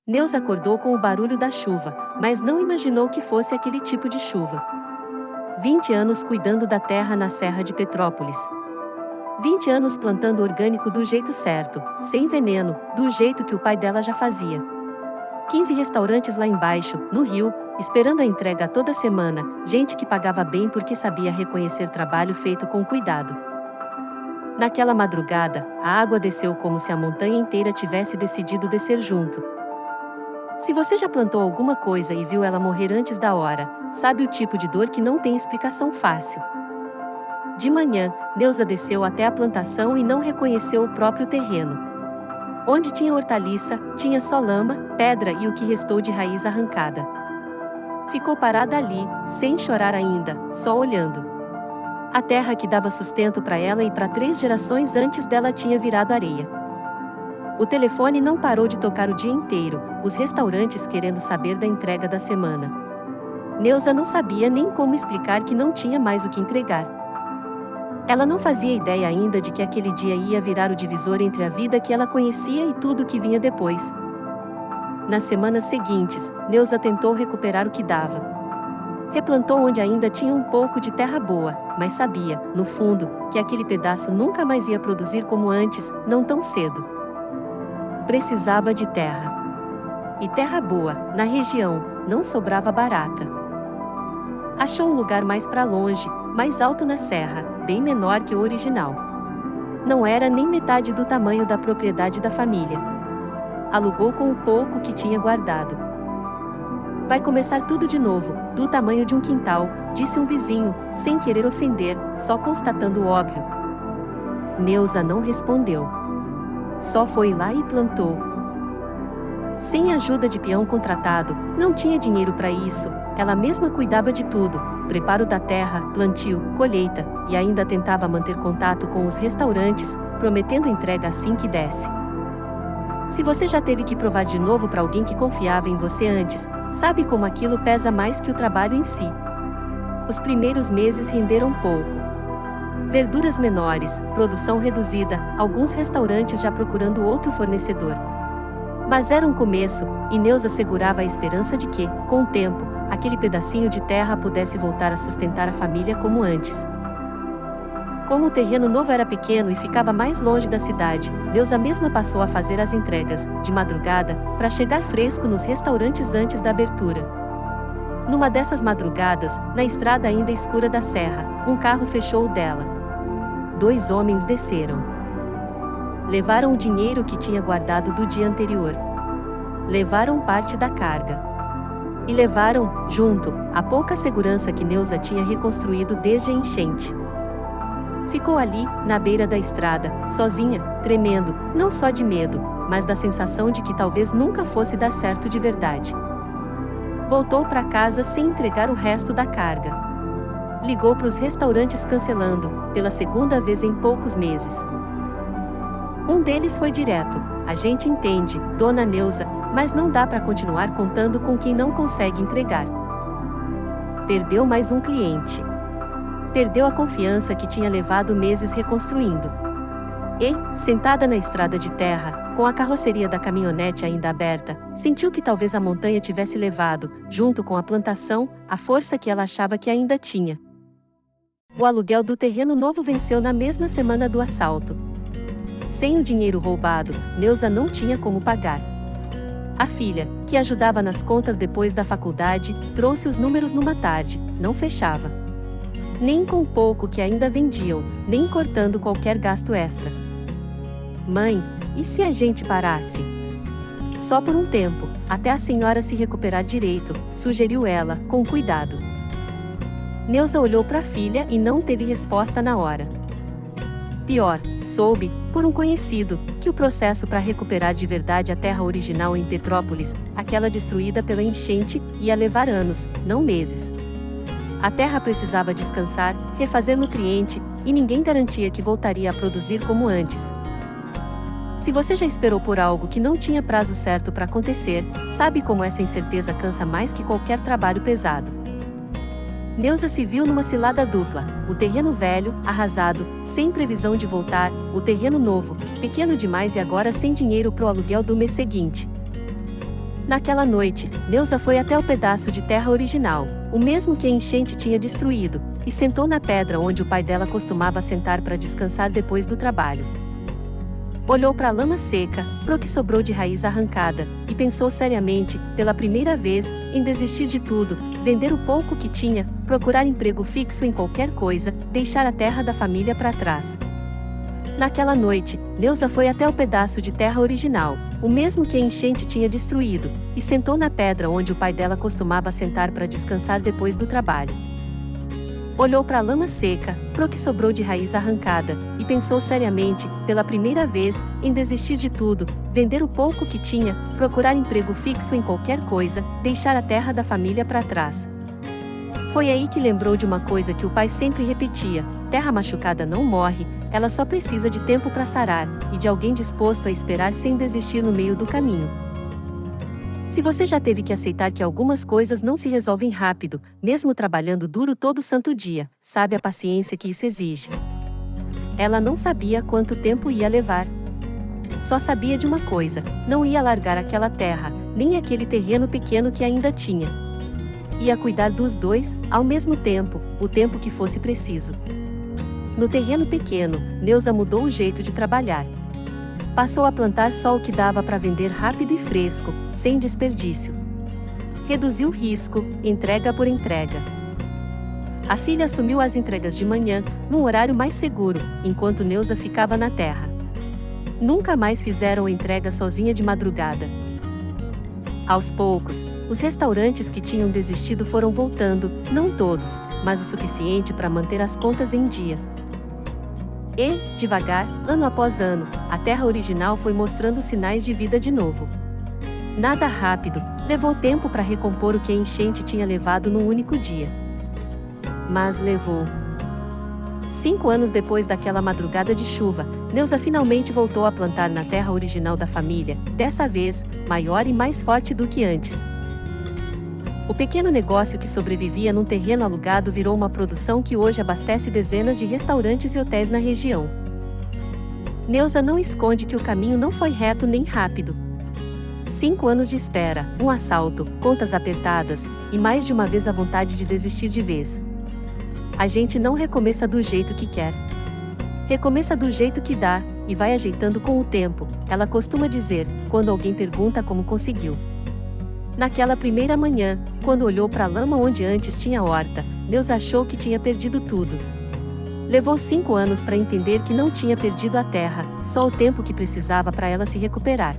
Neuza acordou com o barulho da chuva, mas não imaginou que fosse aquele tipo de chuva. 20 anos cuidando da terra na Serra de Petrópolis. 20 anos plantando orgânico do jeito certo, sem veneno, do jeito que o pai dela já fazia. 15 restaurantes lá embaixo, no Rio, esperando a entrega toda semana, gente que pagava bem porque sabia reconhecer trabalho feito com cuidado. Naquela madrugada, a água desceu como se a montanha inteira tivesse decidido descer junto. Se você já plantou alguma coisa e viu ela morrer antes da hora, sabe o tipo de dor que não tem explicação fácil. De manhã, Neuza desceu até a plantação e não reconheceu o próprio terreno. Onde tinha hortaliça, tinha só lama, pedra e o que restou de raiz arrancada. Ficou parada ali, sem chorar ainda, só olhando. A terra que dava sustento para ela e para 3 gerações antes dela tinha virado areia. O telefone não parou de tocar o dia inteiro, os restaurantes querendo saber da entrega da semana. Neuza não sabia nem como explicar que não tinha mais o que entregar. Ela não fazia ideia ainda de que aquele dia ia virar o divisor entre a vida que ela conhecia e tudo que vinha depois. Nas semanas seguintes, Neuza tentou recuperar o que dava. Replantou onde ainda tinha um pouco de terra boa, mas sabia, no fundo, que aquele pedaço nunca mais ia produzir como antes, não tão cedo. Precisava de terra. E terra boa, na região, não sobrava barata. Achou um lugar mais para longe, mais alto na serra, bem menor que o original. Não era nem metade do tamanho da propriedade da família. Alugou com o pouco que tinha guardado. Vai começar tudo de novo, do tamanho de um quintal, disse um vizinho, sem querer ofender, só constatando o óbvio. Neuza não respondeu. Só foi lá e plantou. Sem ajuda de peão contratado, não tinha dinheiro para isso, ela mesma cuidava de tudo, preparo da terra, plantio, colheita, e ainda tentava manter contato com os restaurantes, prometendo entrega assim que desse. Se você já teve que provar de novo para alguém que confiava em você antes, sabe como aquilo pesa mais que o trabalho em si. Os primeiros meses renderam pouco. Verduras menores, produção reduzida, alguns restaurantes já procurando outro fornecedor. Mas era um começo, e Neuza segurava a esperança de que, com o tempo, aquele pedacinho de terra pudesse voltar a sustentar a família como antes. Como o terreno novo era pequeno e ficava mais longe da cidade, Neuza mesma passou a fazer as entregas, de madrugada, para chegar fresco nos restaurantes antes da abertura. Numa dessas madrugadas, na estrada ainda escura da serra, um carro fechou o dela. 2 homens desceram. Levaram o dinheiro que tinha guardado do dia anterior. Levaram parte da carga. E levaram, junto, a pouca segurança que Neuza tinha reconstruído desde a enchente. Ficou ali, na beira da estrada, sozinha, tremendo, não só de medo, mas da sensação de que talvez nunca fosse dar certo de verdade. Voltou para casa sem entregar o resto da carga. Ligou para os restaurantes cancelando, pela 2ª vez em poucos meses. Um deles foi direto: a gente entende, dona Neuza, mas não dá para continuar contando com quem não consegue entregar. Perdeu mais um cliente. Perdeu a confiança que tinha levado meses reconstruindo. E, sentada na estrada de terra, com a carroceria da caminhonete ainda aberta, sentiu que talvez a montanha tivesse levado, junto com a plantação, a força que ela achava que ainda tinha. O aluguel do terreno novo venceu na mesma semana do assalto. Sem o dinheiro roubado, Neuza não tinha como pagar. A filha, que ajudava nas contas depois da faculdade, trouxe os números numa tarde, não fechava. Nem com o pouco que ainda vendiam, nem cortando qualquer gasto extra. Mãe, e se a gente parasse? Só por um tempo, até a senhora se recuperar direito, sugeriu ela, com cuidado. Neuza olhou para a filha e não teve resposta na hora. Pior, soube, por um conhecido, que o processo para recuperar de verdade a terra original em Petrópolis, aquela destruída pela enchente, ia levar anos, não meses. A terra precisava descansar, refazer nutriente, e ninguém garantia que voltaria a produzir como antes. Se você já esperou por algo que não tinha prazo certo para acontecer, sabe como essa incerteza cansa mais que qualquer trabalho pesado. Neuza se viu numa cilada dupla: o terreno velho, arrasado, sem previsão de voltar, o terreno novo, pequeno demais e agora sem dinheiro pro aluguel do mês seguinte. Naquela noite, Neuza foi até o pedaço de terra original, o mesmo que a enchente tinha destruído, e sentou na pedra onde o pai dela costumava sentar para descansar depois do trabalho. Olhou para a lama seca, pro que sobrou de raiz arrancada, e pensou seriamente, pela primeira vez, em desistir de tudo, vender o pouco que tinha, procurar emprego fixo em qualquer coisa, deixar a terra da família para trás. Naquela noite, Neuza foi até o pedaço de terra original, o mesmo que a enchente tinha destruído, e sentou na pedra onde o pai dela costumava sentar para descansar depois do trabalho. Olhou para a lama seca, pro que sobrou de raiz arrancada, e pensou seriamente, pela primeira vez, em desistir de tudo, vender o pouco que tinha, procurar emprego fixo em qualquer coisa, deixar a terra da família para trás. Foi aí que lembrou de uma coisa que o pai sempre repetia: terra machucada não morre, ela só precisa de tempo para sarar, e de alguém disposto a esperar sem desistir no meio do caminho. Se você já teve que aceitar que algumas coisas não se resolvem rápido, mesmo trabalhando duro todo santo dia, sabe a paciência que isso exige. Ela não sabia quanto tempo ia levar. Só sabia de uma coisa: não ia largar aquela terra, nem aquele terreno pequeno que ainda tinha. Ia cuidar dos dois, ao mesmo tempo, o tempo que fosse preciso. No terreno pequeno, Neuza mudou o jeito de trabalhar. Passou a plantar só o que dava para vender rápido e fresco, sem desperdício. Reduziu o risco, entrega por entrega. A filha assumiu as entregas de manhã, num horário mais seguro, enquanto Neuza ficava na terra. Nunca mais fizeram entrega sozinha de madrugada. Aos poucos, os restaurantes que tinham desistido foram voltando, não todos, mas o suficiente para manter as contas em dia. E, devagar, ano após ano, a terra original foi mostrando sinais de vida de novo. Nada rápido, levou tempo para recompor o que a enchente tinha levado num único dia. Mas levou. 5 anos depois daquela madrugada de chuva, Neuza finalmente voltou a plantar na terra original da família, dessa vez, maior e mais forte do que antes. O pequeno negócio que sobrevivia num terreno alugado virou uma produção que hoje abastece dezenas de restaurantes e hotéis na região. Neuza não esconde que o caminho não foi reto nem rápido. 5 anos de espera, um assalto, contas apertadas, e mais de uma vez a vontade de desistir de vez. A gente não recomeça do jeito que quer. Recomeça do jeito que dá, e vai ajeitando com o tempo, ela costuma dizer, quando alguém pergunta como conseguiu. Naquela primeira manhã, quando olhou para a lama onde antes tinha horta, Neuza achou que tinha perdido tudo. Levou 5 anos para entender que não tinha perdido a terra, só o tempo que precisava para ela se recuperar.